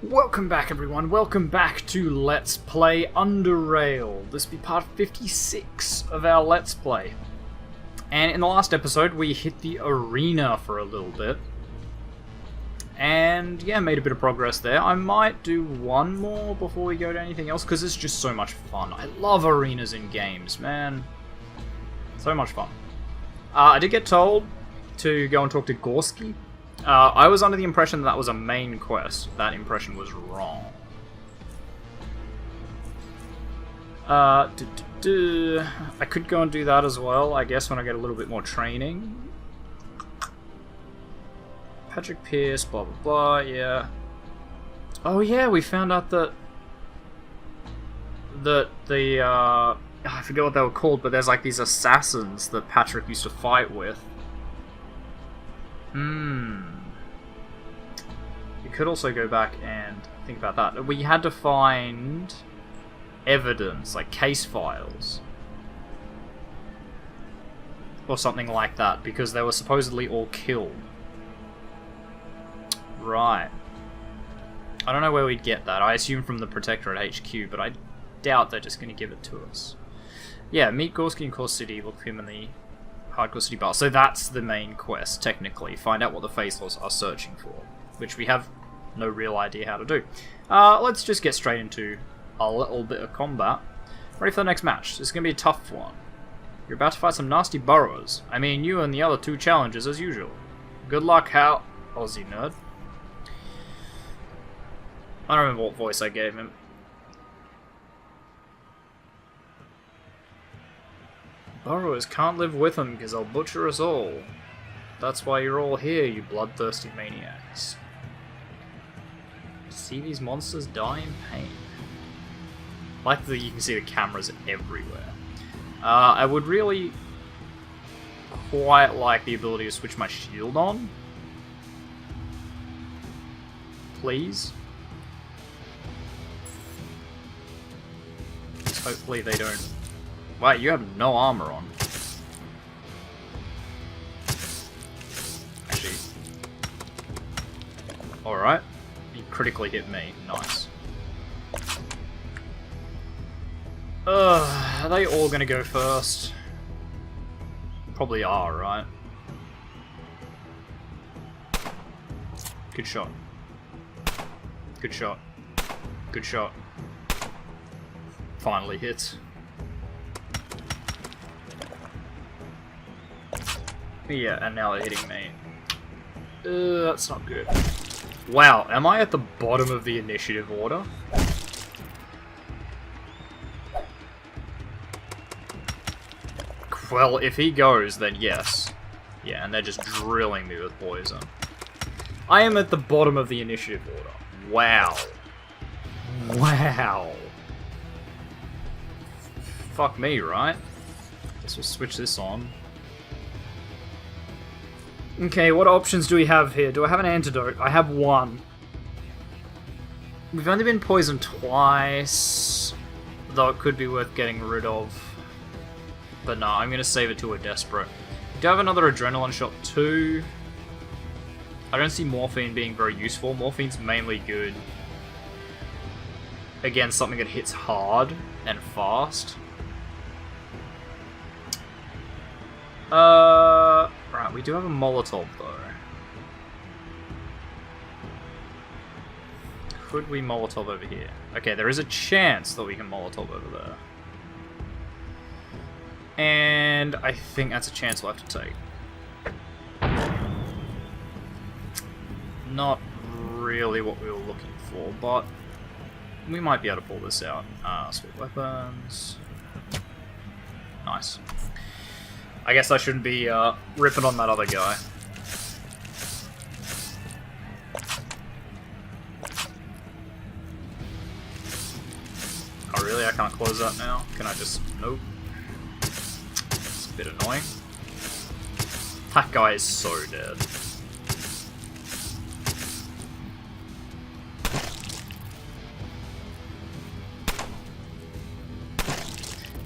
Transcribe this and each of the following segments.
Welcome back, everyone. Welcome back to Let's Play UnderRail. This will be part 56 of our Let's Play. And in the last episode, we hit the arena for a little bit. And yeah, made a bit of progress there. I might do one more before we go to anything else, because it's just so much fun. I love arenas in games, man. So much fun. I did get told to go and talk to Gorsky. I was under the impression that was a main quest. That impression was wrong. I could go and do that as well, I guess, when I get a little bit more training. Patrick Pierce, blah blah blah, yeah. Oh yeah, we found out that I forget what they were called, but there's like these assassins that Patrick used to fight with. You could also go back and think about that. We had to find evidence, like case files. Or something like that, because they were supposedly all killed. Right. I don't know where we'd get that. I assume from the Protectorate HQ, but I doubt they're just going to give it to us. Yeah, meet Gorsky in Core City, look for him in the Hardcore City Bar. So that's the main quest, technically. Find out what the Faceless are searching for, which we have no real idea how to do. Let's just get straight into a little bit of combat. Ready for the next match. This is going to be a tough one. You're about to fight some nasty burrowers. I mean, you and the other two challengers as usual. Good luck, TheOzzieNerd. I don't remember what voice I gave him. Burrowers can't live with them because they'll butcher us all. That's why you're all here, you bloodthirsty maniacs. See these monsters die in pain. I like that you can see the cameras everywhere. I would really quite like the ability to switch my shield on. Please. Hopefully they don't... Wow, you have no armor on. Actually... Alright. He critically hit me. Nice. Are they all gonna go first? Probably are, right? Good shot. Good shot. Good shot. Finally hits. Yeah, and now they're hitting me. That's not good. Wow, am I at the bottom of the initiative order? Well, if he goes, then yes. Yeah, and they're just drilling me with poison. I am at the bottom of the initiative order. Wow. Wow. Fuck me, right? Guess we'll switch this on. Okay, what options do we have here? Do I have an antidote? I have one. We've only been poisoned twice, though it could be worth getting rid of. But no, I'm going to save it till we're desperate. We do have another adrenaline shot too. I don't see morphine being very useful. Morphine's mainly good against something that hits hard and fast. Right, we do have a Molotov though. Could we Molotov over here? Okay, there is a chance that we can Molotov over there. And I think that's a chance we'll have to take. Not really what we were looking for, but we might be able to pull this out. Swap weapons. Nice. I guess I shouldn't be ripping on that other guy. Oh really? I can't close that now? Can I just... Nope. It's a bit annoying. That guy is so dead.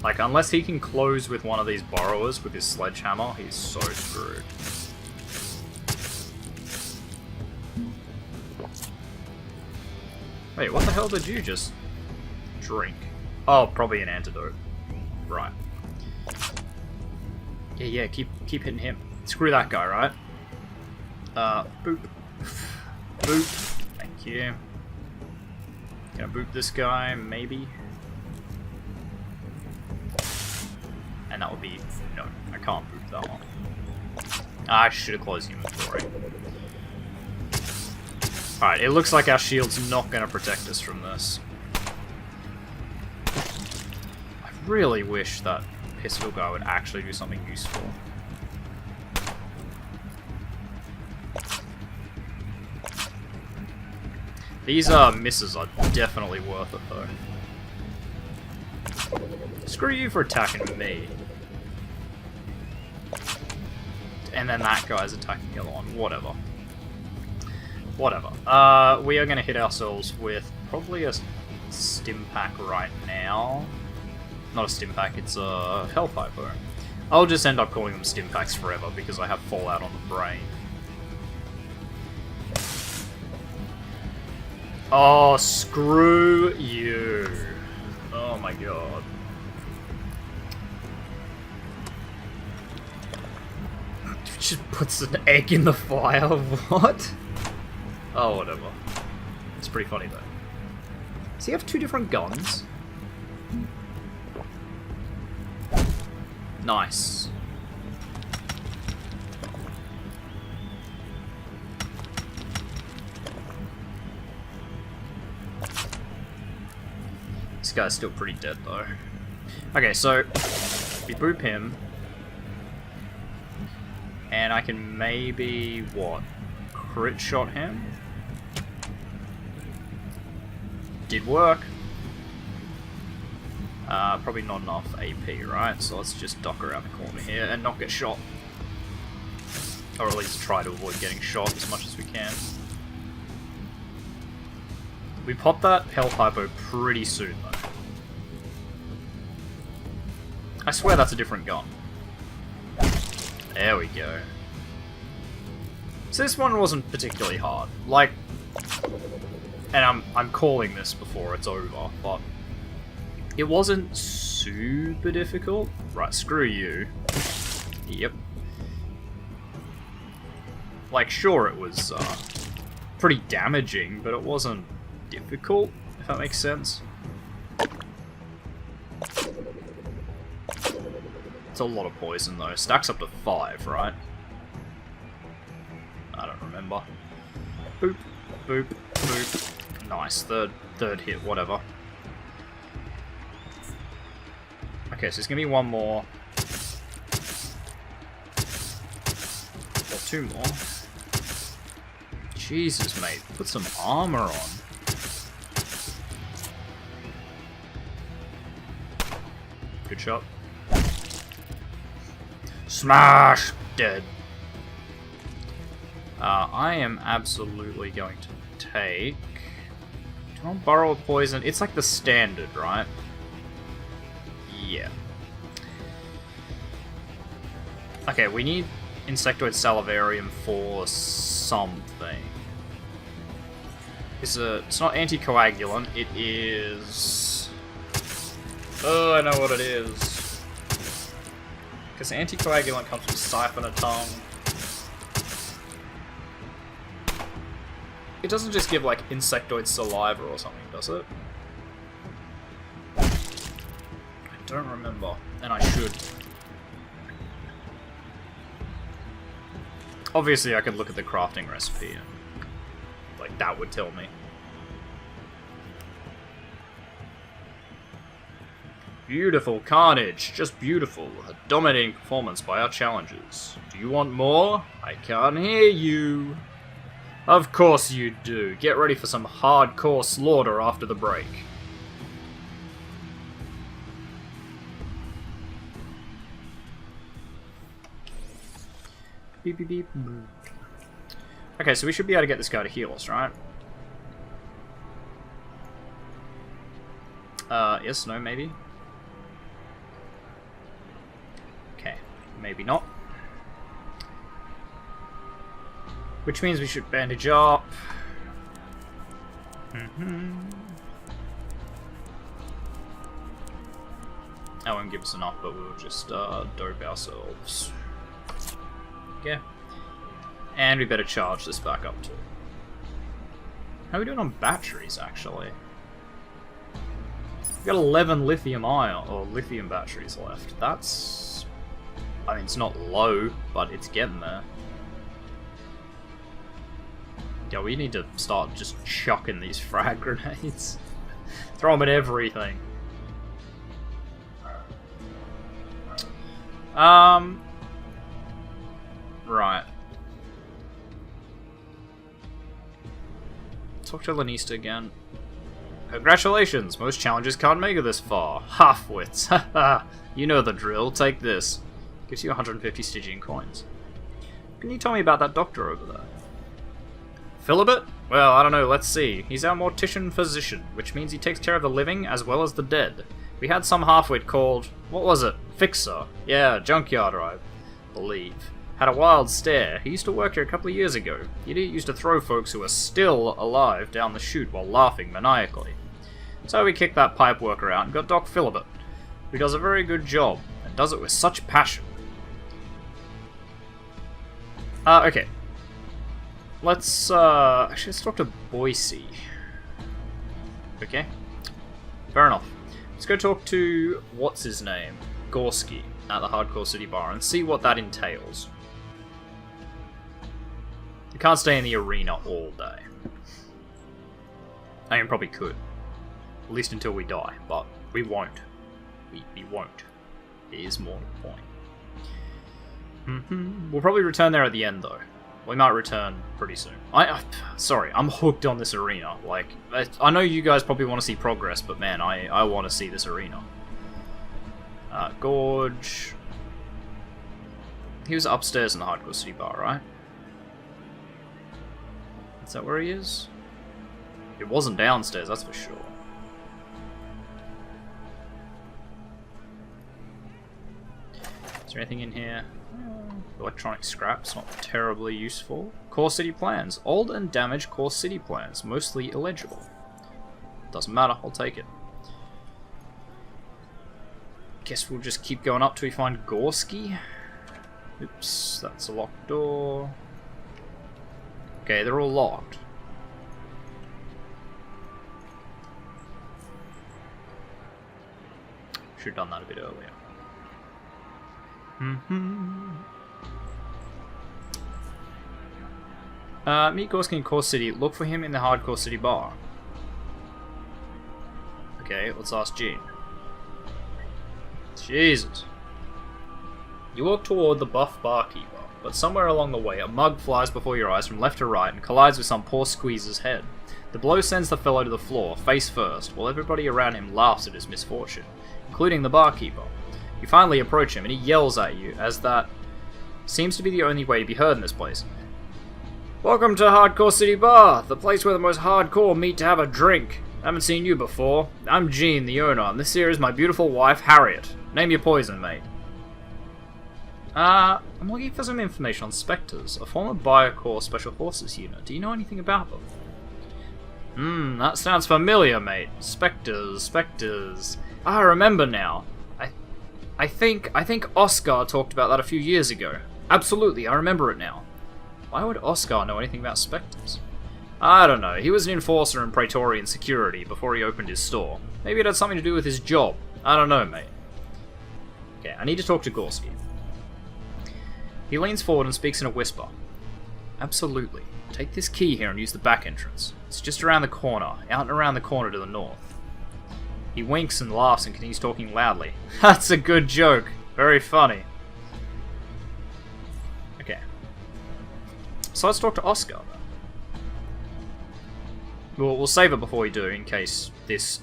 Like, unless he can close with one of these borrowers with his sledgehammer, he's so screwed. Wait, what the hell did you just drink? Oh, probably an antidote. Right. Yeah, keep hitting him. Screw that guy, right? Boop. Boop. Thank you. Gonna boop this guy, maybe? And that would be... no, I can't boop that one. I should have closed the inventory. Alright, it looks like our shield's not gonna protect us from this. I really wish that pistol guy would actually do something useful. These misses are definitely worth it though. Screw you for attacking me. And then that guy's attacking the other one. Whatever. Whatever. We are going to hit ourselves with probably a stim pack right now. Not a stim pack, it's a health hypo. I'll just end up calling them stim packs forever because I have Fallout on the brain. Oh, screw you. Oh my god. Just puts an egg in the fire, what? Oh, whatever. It's pretty funny though. Does he have two different guns? Nice. This guy's still pretty dead though. Okay, so we boop him. And I can maybe, what, crit shot him? Did work. Probably not enough AP, right? So let's just duck around the corner here and not get shot. Or at least try to avoid getting shot as much as we can. We pop that health hypo pretty soon though. I swear that's a different gun. There we go. So this one wasn't particularly hard. Like, and I'm calling this before it's over, but it wasn't super difficult. Right, screw you. Yep. Like, sure, it was pretty damaging, but it wasn't difficult, if that makes sense. It's a lot of poison, though. Stacks up to 5, right? I don't remember. Boop, boop, boop. Nice. Third hit, whatever. Okay, so there's gonna be one more. Or 2 more. Jesus, mate. Put some armor on. Good shot. Smash! Dead. I am absolutely going to take... Do I want to borrow a poison? It's like the standard, right? Yeah. Okay, we need insectoid salivarium for something. It's not anticoagulant, it is... Oh, I know what it is. Because anticoagulant comes from siphon of tongue. It doesn't just give, like, insectoid saliva or something, does it? I don't remember, and I should. Obviously, I could look at the crafting recipe and, like, that would tell me. Beautiful carnage, just beautiful. A dominating performance by our challengers. Do you want more? I can't hear you. Of course you do. Get ready for some hardcore slaughter after the break. Beep, beep, beep. Okay, so we should be able to get this guy to heal us, right? Yes, no, maybe? Okay, maybe not. Which means we should bandage up. That won't give us enough, but we'll just dope ourselves. Yeah. And we better charge this back up too. How are we doing on batteries, actually? We've got 11 lithium batteries left. That's... I mean, it's not low, but it's getting there. Yeah, we need to start just chucking these frag grenades. Throw them at everything. Right. Talk to Lanista again. Congratulations! Most challenges can't make it this far. Half-wits. Haha. You know the drill. Take this. Gives you 150 Stygian coins. Can you tell me about that doctor over there? Philibert? Well, I don't know, let's see. He's our mortician-physician, which means he takes care of the living as well as the dead. We had some half-wit called... what was it? Fixer. Yeah, junkyard, I believe. Had a wild stare. He used to work here a couple of years ago. He used to throw folks who were still alive down the chute while laughing maniacally. So we kicked that pipe worker out and got Doc Philibert, who does a very good job, and does it with such passion. Okay. Let's talk to Boise. Okay. Fair enough. Let's go talk to, what's his name? Gorsky, at the Hardcore City Bar, and see what that entails. We can't stay in the arena all day. I mean, probably could. At least until we die, but we won't. We won't. It is more to the point. We'll probably return there at the end, though. We might return pretty soon. Sorry, I'm hooked on this arena. Like, I know you guys probably want to see progress, but man, I want to see this arena. Gorge. He was upstairs in the Hardcore City Bar, right? Is that where he is? It wasn't downstairs, that's for sure. Is there anything in here? Electronic scraps, not terribly useful. Core City plans. Old and damaged Core City plans, mostly illegible. Doesn't matter, I'll take it. Guess we'll just keep going up till we find Gorsky. Oops, that's a locked door. Okay, they're all locked. Should have done that a bit earlier. Meet Gorsky in Core City. Look for him in the Hardcore City Bar. Okay, let's ask Gene. Jesus. You walk toward the buff barkeeper, but somewhere along the way, a mug flies before your eyes from left to right and collides with some poor squeezer's head. The blow sends the fellow to the floor, face first, while everybody around him laughs at his misfortune, including the barkeeper. You finally approach him, and he yells at you, as that seems to be the only way to be heard in this place. Welcome to Hardcore City Bar, the place where the most hardcore meet to have a drink. I haven't seen you before. I'm Gene, the owner, and this here is my beautiful wife, Harriet. Name your poison, mate. I'm looking for some information on Spectres, a former Biocore Special Forces unit. Do you know anything about them? That sounds familiar, mate. Spectres. I remember now. I think Oscar talked about that a few years ago. Absolutely, I remember it now. Why would Oscar know anything about Spectres? I don't know, he was an enforcer in Praetorian security before he opened his store. Maybe it had something to do with his job. I don't know, mate. Okay, I need to talk to Gorsky. He leans forward and speaks in a whisper. Absolutely. Take this key here and use the back entrance. It's just around the corner, out and around the corner to the north. He winks and laughs and continues talking loudly. That's a good joke. Very funny. Okay. So let's talk to Oscar. We'll save it before we do, in case this...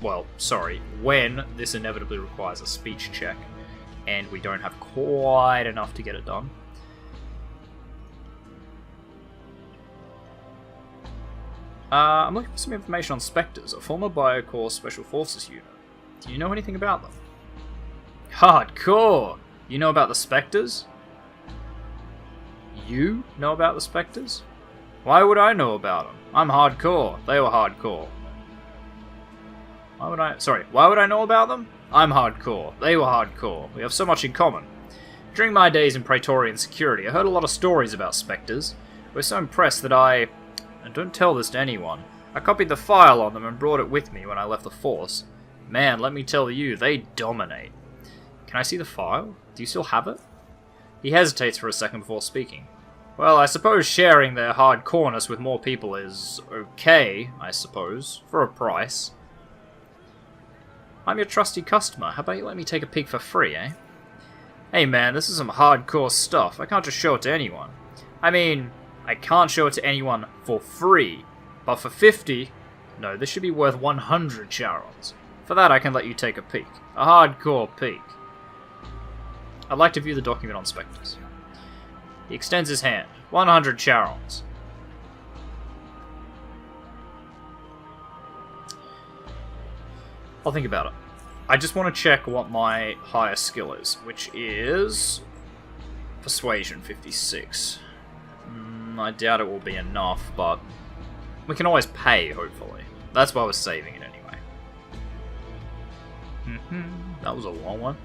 well, sorry, when this inevitably requires a speech check, and we don't have quite enough to get it done. I'm looking for some information on Spectres, a former Biocore Special Forces unit. Do you know anything about them? Hardcore! You know about the Spectres? You know about the Spectres? Why would I know about them? I'm hardcore. They were hardcore. Why would I know about them? I'm hardcore. They were hardcore. We have so much in common. During my days in Praetorian security, I heard a lot of stories about spectres. I was so impressed that and don't tell this to anyone, I copied the file on them and brought it with me when I left the force. Man, let me tell you, they dominate. Can I see the file? Do you still have it? He hesitates for a second before speaking. Well, I suppose sharing their hardcoreness with more people is okay, I suppose, for a price. I'm your trusty customer. How about you let me take a peek for free, eh? Hey man, this is some hardcore stuff. I can't just show it to anyone. I mean, I can't show it to anyone for free. But for 50... No, this should be worth 100 charons. For that, I can let you take a peek. A hardcore peek. I'd like to view the document on spectres. He extends his hand. 100 charons. I'll think about it. I just want to check what my highest skill is, which is Persuasion 56. I doubt it will be enough, but we can always pay, hopefully. That's why I was saving it anyway. That was a long one.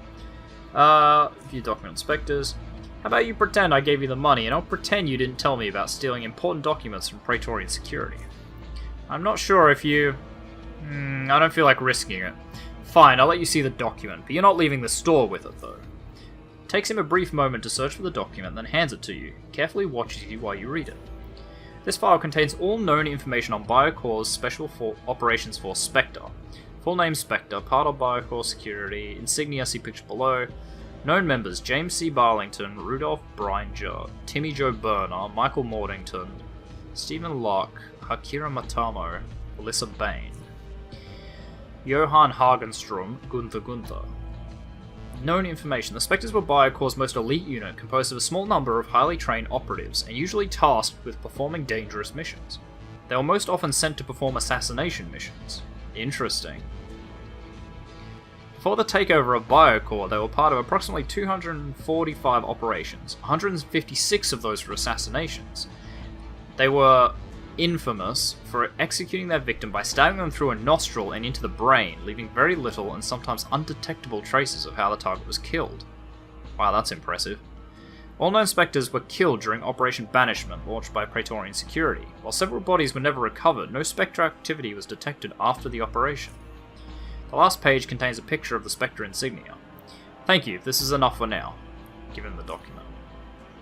View document inspectors. How about you pretend I gave you the money, and I'll pretend you didn't tell me about stealing important documents from Praetorian security. I'm not sure if you... I don't feel like risking it. Fine, I'll let you see the document, but you're not leaving the store with it, though. It takes him a brief moment to search for the document, then hands it to you. He carefully watches you while you read it. This file contains all known information on Biocore's Special Operations Force Spectre. Full name Spectre, part of Biocore Security, insignia see picture below. Known members, James C. Barlington, Rudolph Bringer, Timmy Joe Burner, Michael Mordington, Stephen Locke, Hakira Matamo, Alyssa Bain. Johann Hagenstrom, Gunther. Known information. The Spectres were Biocore's most elite unit, composed of a small number of highly trained operatives, and usually tasked with performing dangerous missions. They were most often sent to perform assassination missions. Interesting. Before the takeover of Biocore, they were part of approximately 245 operations. 156 of those were assassinations. They were infamous for executing their victim by stabbing them through a nostril and into the brain, leaving very little and sometimes undetectable traces of how the target was killed. Wow, that's impressive. All known Spectres were killed during Operation Banishment, launched by Praetorian Security. While several bodies were never recovered, no Spectre activity was detected after the operation. The last page contains a picture of the Spectre insignia. Thank you, this is enough for now. Give him the document.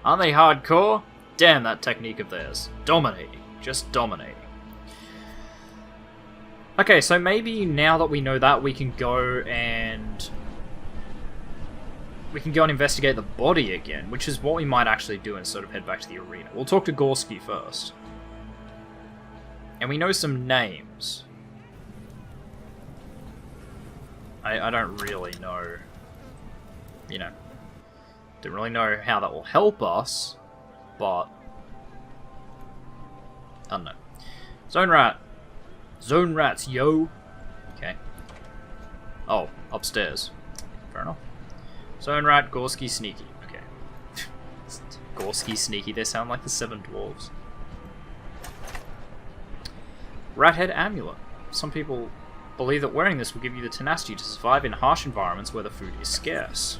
Aren't they hardcore? Damn that technique of theirs. Dominating. Just dominating. Okay, so maybe now that we know that, we can go and investigate the body again, which is what we might actually do instead of head back to the arena. We'll talk to Gorsky first. And we know some names. I don't really know, don't really know how that will help us, but I don't know. Zone rat. Zone rats, yo. Okay. Oh, upstairs. Fair enough. Zone rat, Gorsky, sneaky. Okay. Gorsky, sneaky, they sound like the Seven Dwarves. Rat head amulet. Some people believe that wearing this will give you the tenacity to survive in harsh environments where the food is scarce.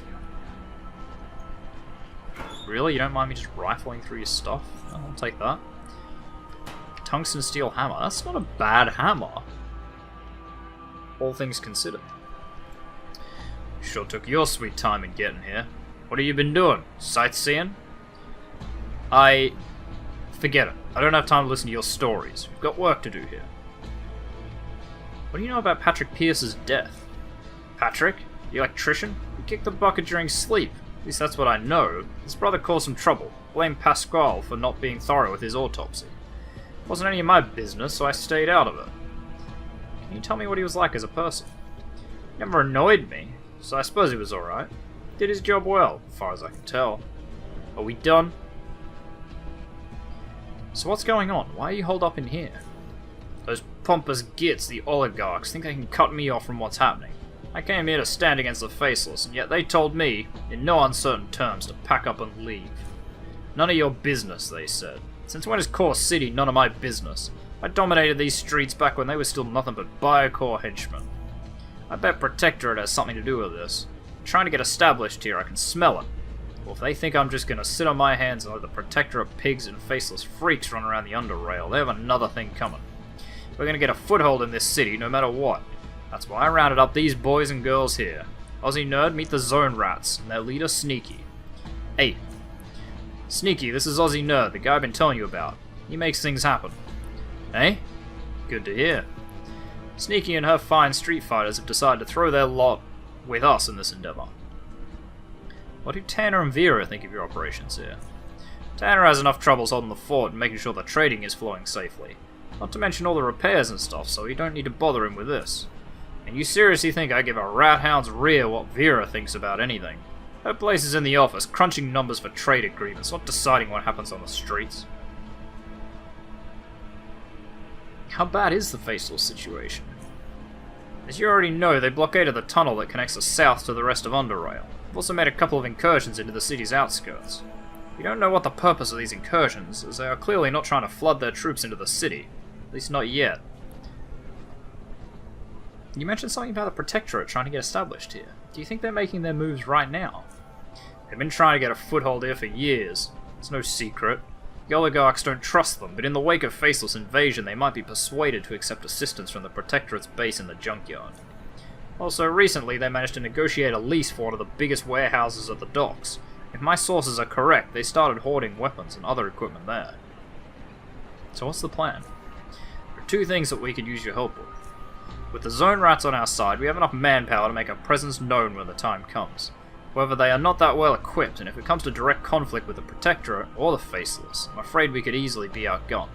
Really? You don't mind me just rifling through your stuff? I'll take that. Tungsten steel hammer. That's not a bad hammer. All things considered. Sure took your sweet time in getting here. What have you been doing? Sightseeing? Forget it. I don't have time to listen to your stories. We've got work to do here. What do you know about Patrick Pierce's death? Patrick? The electrician? He kicked the bucket during sleep. At least that's what I know. His brother caused some trouble. Blamed Pasquale for not being thorough with his autopsy. It wasn't any of my business, so I stayed out of it. Can you tell me what he was like as a person? He never annoyed me, so I suppose he was alright. Did his job well, as far as I can tell. Are we done? So what's going on? Why are you holed up in here? Those pompous gits, the oligarchs, think they can cut me off from what's happening. I came here to stand against the faceless, and yet they told me, in no uncertain terms, to pack up and leave. None of your business, they said. Since when is Core City none of my business? I dominated these streets back when they were still nothing but Biocore henchmen. I bet Protectorate has something to do with this. I'm trying to get established here, I can smell it. Well, if they think I'm just gonna sit on my hands and let the Protectorate pigs and faceless freaks run around the UnderRail, they have another thing coming. We're gonna get a foothold in this city no matter what. That's why I rounded up these boys and girls here. OzzieNerd, meet the Zone Rats, and their leader Sneaky. 8. Sneaky, this is OzzieNerd, the guy I've been telling you about. He makes things happen. Eh? Good to hear. Sneaky and her fine street fighters have decided to throw their lot with us in this endeavor. What do Tanner and Vera think of your operations here? Tanner has enough troubles holding the fort and making sure the trading is flowing safely. Not to mention all the repairs and stuff, so you don't need to bother him with this. And you seriously think I give a rat hound's rear what Vera thinks about anything? Her place is in the office, crunching numbers for trade agreements, not deciding what happens on the streets. How bad is the Faceless situation? As you already know, they blockaded the tunnel that connects the south to the rest of UnderRail. They've also made a couple of incursions into the city's outskirts. We don't know what the purpose of these incursions, as they are clearly not trying to flood their troops into the city. At least not yet. You mentioned something about the Protectorate trying to get established here. Do you think they're making their moves right now? They've been trying to get a foothold here for years. It's no secret. The oligarchs don't trust them, but in the wake of Faceless invasion they might be persuaded to accept assistance from the Protectorate's base in the junkyard. Also, recently they managed to negotiate a lease for one of the biggest warehouses at the docks. If my sources are correct, they started hoarding weapons and other equipment there. So what's the plan? There are two things that we could use your help with. With the Zone Rats on our side, we have enough manpower to make our presence known when the time comes. However, they are not that well equipped, and if it comes to direct conflict with the Protectorate or the Faceless, I'm afraid we could easily be outgunned.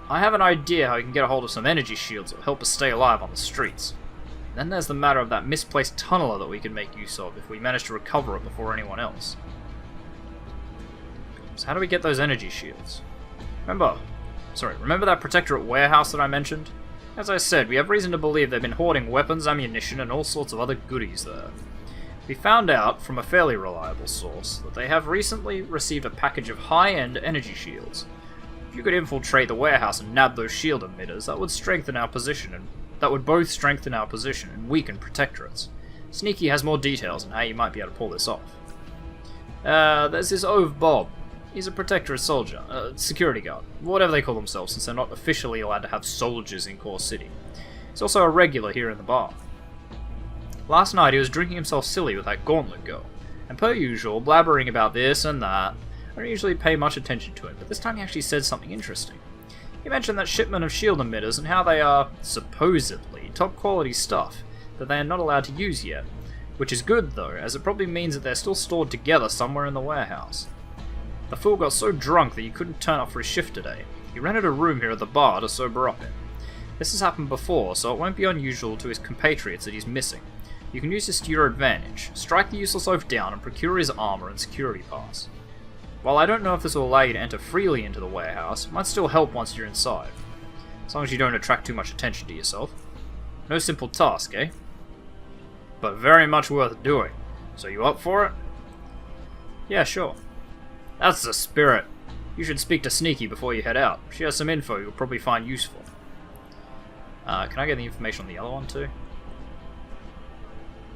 I have an idea how we can get a hold of some energy shields that will help us stay alive on the streets. Then there's the matter of that misplaced tunneler that we could make use of if we manage to recover it before anyone else. So how do we get those energy shields? Remember that Protectorate warehouse that I mentioned? As I said, we have reason to believe they've been hoarding weapons, ammunition, and all sorts of other goodies there. We found out, from a fairly reliable source, that they have recently received a package of high-end energy shields. If you could infiltrate the warehouse and nab those shield emitters, that would strengthen our position, and that would both strengthen our position and weaken Protectorates. Sneaky has more details on how you might be able to pull this off. There's this Ove Bob. He's a Protectorate soldier, security guard, whatever they call themselves, since they're not officially allowed to have soldiers in Core City. He's also a regular here in the bar. Last night he was drinking himself silly with that Gauntlet girl, and per usual, blabbering about this and that. I don't usually pay much attention to him, but this time he actually said something interesting. He mentioned that shipment of shield emitters and how they are, supposedly, top quality stuff that they are not allowed to use yet. Which is good though, as it probably means that they're still stored together somewhere in the warehouse. The fool got so drunk that he couldn't turn up for his shift today. He rented a room here at the bar to sober up in. This has happened before, so it won't be unusual to his compatriots that he's missing. You can use this to your advantage. Strike the useless oaf down and procure his armor and security pass. While I don't know if this will allow you to enter freely into the warehouse, it might still help once you're inside. As long as you don't attract too much attention to yourself. No simple task, eh? But very much worth doing. So you up for it? Yeah, sure. That's the spirit. You should speak to Sneaky before you head out. She has some info you'll probably find useful. Can I get the information on the other one too?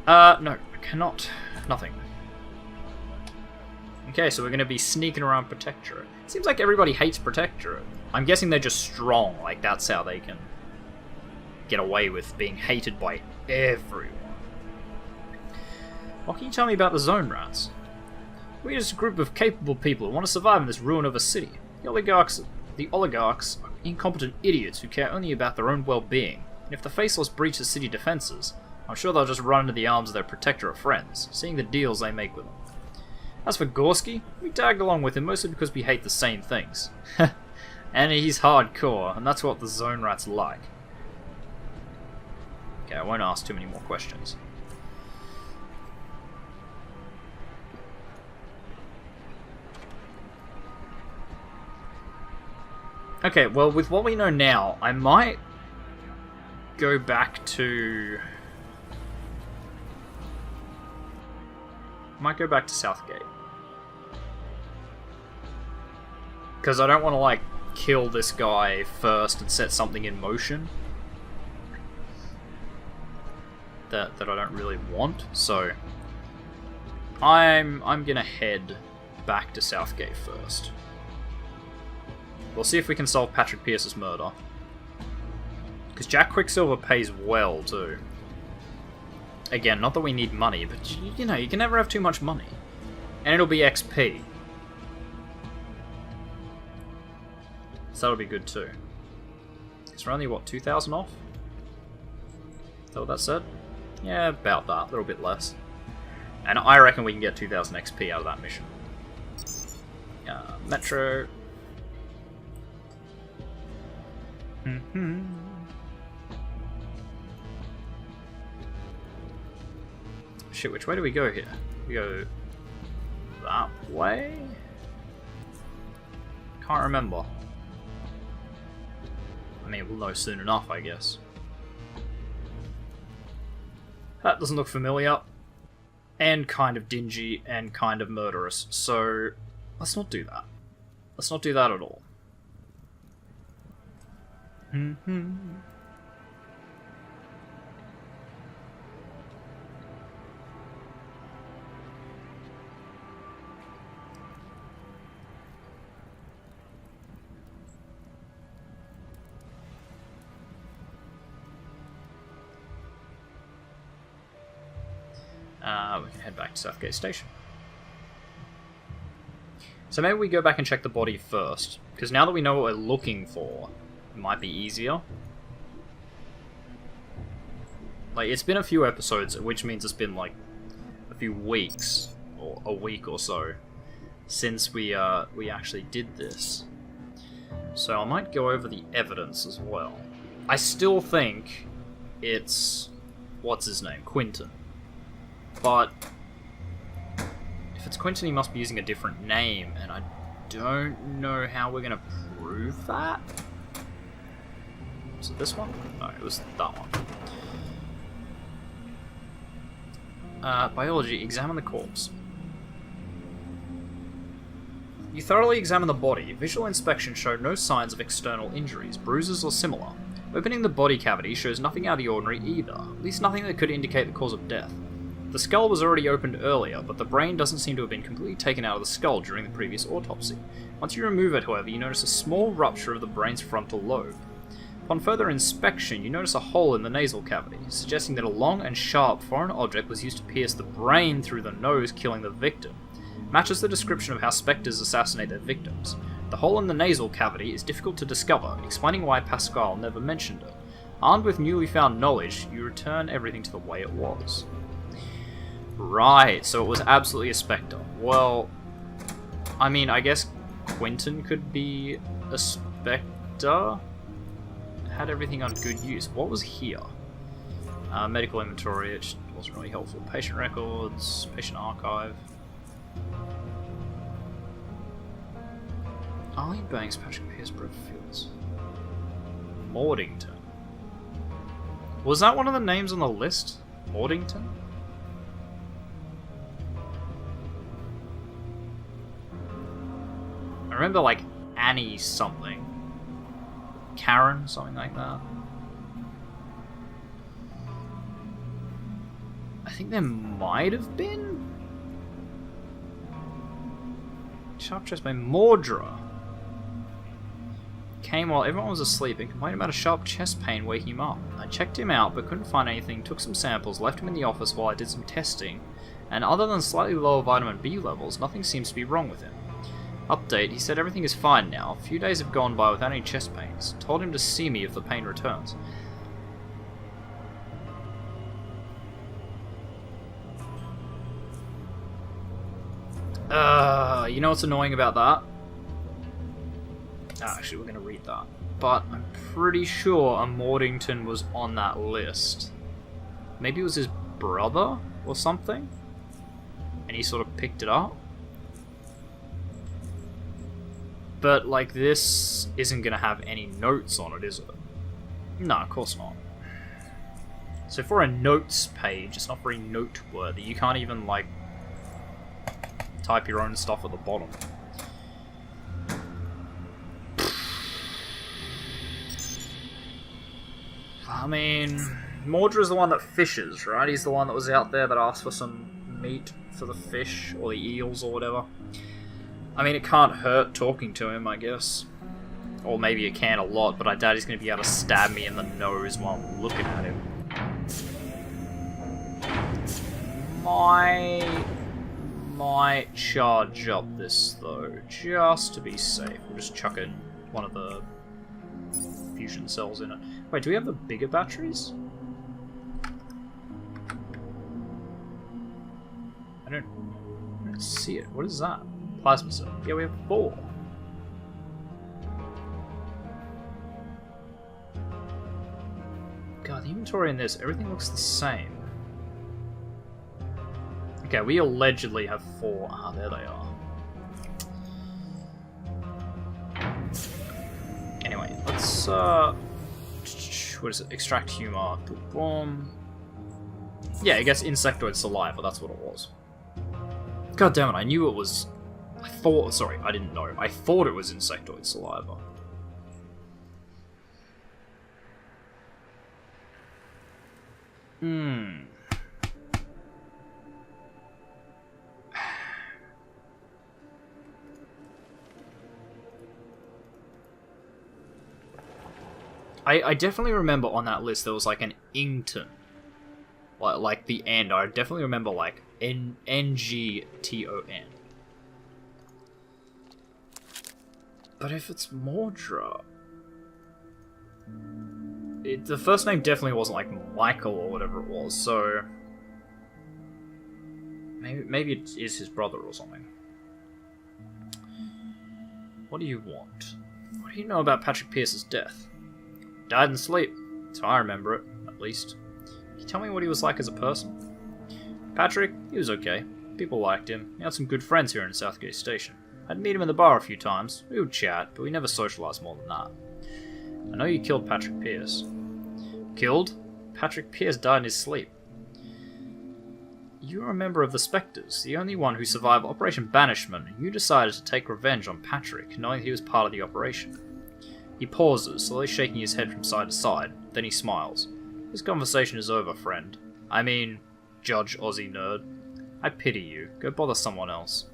No, I cannot. Nothing. Okay, so we're going to be sneaking around Protectorate. Seems like everybody hates Protectorate. I'm guessing they're just strong, like that's how they can get away with being hated by everyone. What can you tell me about the Zone Rats? We're just a group of capable people who want to survive in this ruin of a city. The oligarchs are incompetent idiots who care only about their own well-being, and if the Faceless breach the city defenses, I'm sure they'll just run into the arms of their Protectorate friends, seeing the deals they make with them. As for Gorsky, we tagged along with him mostly because we hate the same things. And he's hardcore, and that's what the Zone Rats like. Okay, I won't ask too many more questions. Okay, well, with what we know now, I might go back to... Southgate. Because I don't want to, like, kill this guy first and set something in motion that I don't really want. So I'm gonna head back to Southgate first. We'll see if we can solve Patrick Pierce's murder. Because Jack Quicksilver pays well, too. Again, not that we need money, but, you know, you can never have too much money. And it'll be XP. So that'll be good, too. Because we're only, what, 2,000 off? Is that what that said? Yeah, about that. A little bit less. And I reckon we can get 2,000 XP out of that mission. Metro. Shit, which way do we go here? We go that way? Can't remember. I mean, we'll know soon enough, I guess. That doesn't look familiar. And kind of dingy, and kind of murderous. So, let's not do that. Let's not do that at all. We can head back to Southgate Station. So maybe we go back and check the body first, because now that we know what we're looking for, it might be easier. Like, it's been a few episodes, which means it's been like a few weeks, or a week or so, since we actually did this. So I might go over the evidence as well. I still think it's... what's his name? Quentin. But if it's Quentin, he must be using a different name, and I don't know how we're going to prove that. Was it this one? No, it was that one. Biology, examine the corpse. You thoroughly examine the body. Visual inspection showed no signs of external injuries, bruises or similar. Opening the body cavity shows nothing out of the ordinary either, at least nothing that could indicate the cause of death. The skull was already opened earlier, but the brain doesn't seem to have been completely taken out of the skull during the previous autopsy. Once you remove it, however, you notice a small rupture of the brain's frontal lobe. Upon further inspection, you notice a hole in the nasal cavity, suggesting that a long and sharp foreign object was used to pierce the brain through the nose, killing the victim. Matches the description of how spectres assassinate their victims. The hole in the nasal cavity is difficult to discover, explaining why Pascal never mentioned it. Armed with newly found knowledge, you return everything to the way it was. Right, so it was absolutely a spectre. Well, I mean, I guess Quentin could be a spectre? Had everything on good use. What was here? Medical inventory, it wasn't really helpful. Patient records, patient archive. Arlene Banks, Patrick Pierce, Brett Fields. Mordington. Was that one of the names on the list? Mordington? I remember, like, Annie something. Karen, something like that. I think there might have been? Sharp chest pain. Mordra came while everyone was asleep and complained about a sharp chest pain waking him up. I checked him out but couldn't find anything, took some samples, left him in the office while I did some testing, and other than slightly lower vitamin B levels, nothing seems to be wrong with him. Update, he said everything is fine now. A few days have gone by without any chest pains. Told him to see me if the pain returns. You know what's annoying about that? Actually, we're going to read that. But I'm pretty sure a Mordington was on that list. Maybe it was his brother or something? And he sort of picked it up? But, like, this isn't going to have any notes on it, is it? No, of course not. So for a notes page, it's not very noteworthy. You can't even, like, type your own stuff at the bottom. I mean, Mordra's the one that fishes, right? He's the one that was out there that asked for some meat for the fish, or the eels, or whatever. I mean, it can't hurt talking to him, I guess. Or maybe it can a lot, but I doubt he's going to be able to stab me in the nose while I'm looking at him. Might charge up this, though, just to be safe. We'll just chuck in one of the fusion cells in it. Wait, do we have the bigger batteries? I don't see it. What is that? Plasma cell. Yeah, we have 4. God, the inventory in this, everything looks the same. Okay, we allegedly have 4. Ah, there they are. Anyway, let's, what is it? Extract humor. Boom. Yeah, I guess insectoid saliva, that's what it was. God damn it, I knew it was... Sorry, I didn't know. I thought it was insectoid saliva. I definitely remember on that list there was like an Ington. Like the end. I definitely remember like N-G-T-O-N. But if it's Mordra... the first name definitely wasn't like Michael or whatever it was, so... Maybe it is his brother or something. What do you want? What do you know about Patrick Pierce's death? Died in sleep. That's how I remember it, at least. Can you tell me what he was like as a person? Patrick, he was okay. People liked him. He had some good friends here in Southgate Station. I'd meet him in the bar a few times. We would chat, but we never socialised more than that. I know you killed Patrick Pierce. Killed? Patrick Pierce died in his sleep. You are a member of the Spectres, the only one who survived Operation Banishment, and you decided to take revenge on Patrick, knowing he was part of the operation. He pauses, slowly shaking his head from side to side, then he smiles. This conversation is over, friend. I mean, Judge UnderRail. I pity you. Go bother someone else.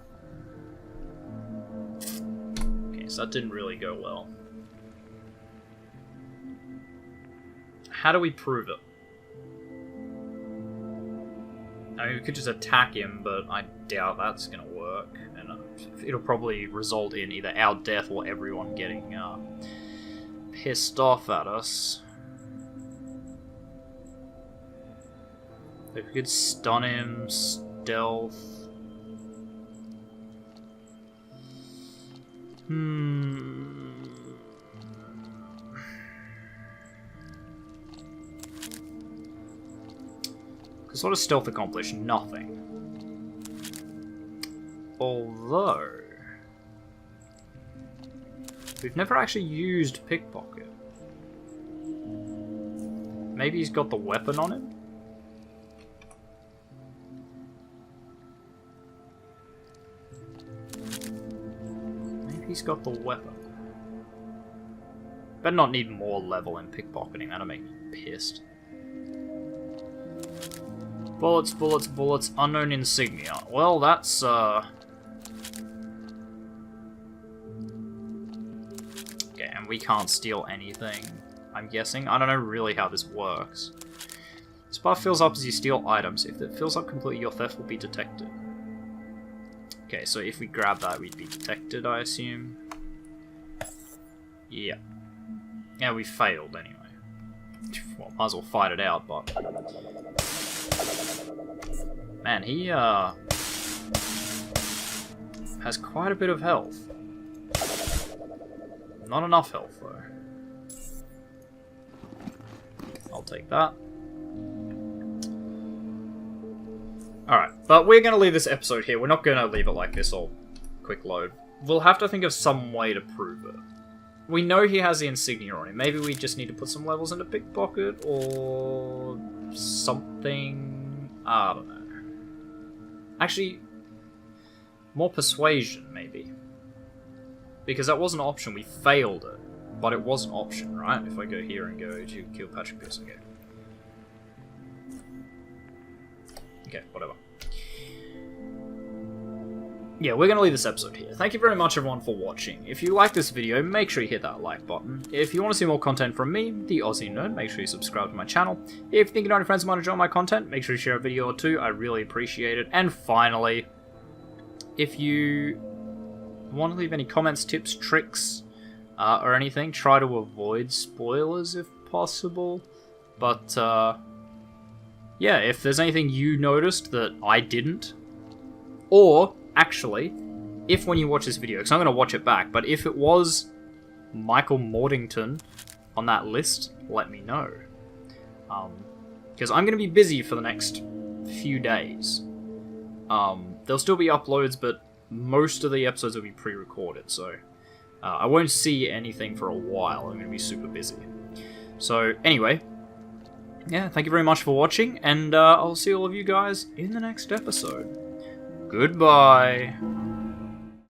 Okay, so that didn't really go well. How do we prove it? I mean, we could just attack him, but I doubt that's gonna work. And it'll probably result in either our death or everyone getting pissed off at us. If we could stun him, stealth... Because what does stealth accomplish? Nothing. Although... we've never actually used pickpocket. Maybe he's got the weapon on him? Maybe he's got the weapon. Better not need more level in pickpocketing, that'll make me pissed. Bullets, bullets, bullets, unknown insignia. Well, that's, okay, and we can't steal anything, I'm guessing. I don't know really how this works. This bar fills up as you steal items. If it fills up completely, your theft will be detected. Okay, so if we grab that, we'd be detected, I assume. Yeah. Yeah, we failed anyway. Well, might as well fight it out, but... man, he, has quite a bit of health. Not enough health, though. I'll take that. Alright, but we're going to leave this episode here. We're not going to leave it like this all quick load. We'll have to think of some way to prove it. We know he has the insignia on him. Maybe we just need to put some levels into pickpocket or something. I don't know. Actually, more persuasion, maybe. Because that was an option. We failed it. But it was an option, right? If I go here and go to kill Patrick Pierce, okay. Okay, whatever. Yeah, we're going to leave this episode here. Thank you very much, everyone, for watching. If you like this video, make sure you hit that like button. If you want to see more content from me, the Aussie Nerd, make sure you subscribe to my channel. If you think you know any friends might enjoy my content, make sure you share a video or two. I really appreciate it. And finally, if you want to leave any comments, tips, tricks, or anything, try to avoid spoilers if possible. But, yeah, if there's anything you noticed that I didn't, or actually, if when you watch this video, because I'm going to watch it back, but if it was Michael Mortington on that list, let me know. Because I'm going to be busy for the next few days. There'll still be uploads, but most of the episodes will be pre-recorded, so I won't see anything for a while. I'm going to be super busy. So, anyway, yeah, thank you very much for watching, and I'll see all of you guys in the next episode. Goodbye.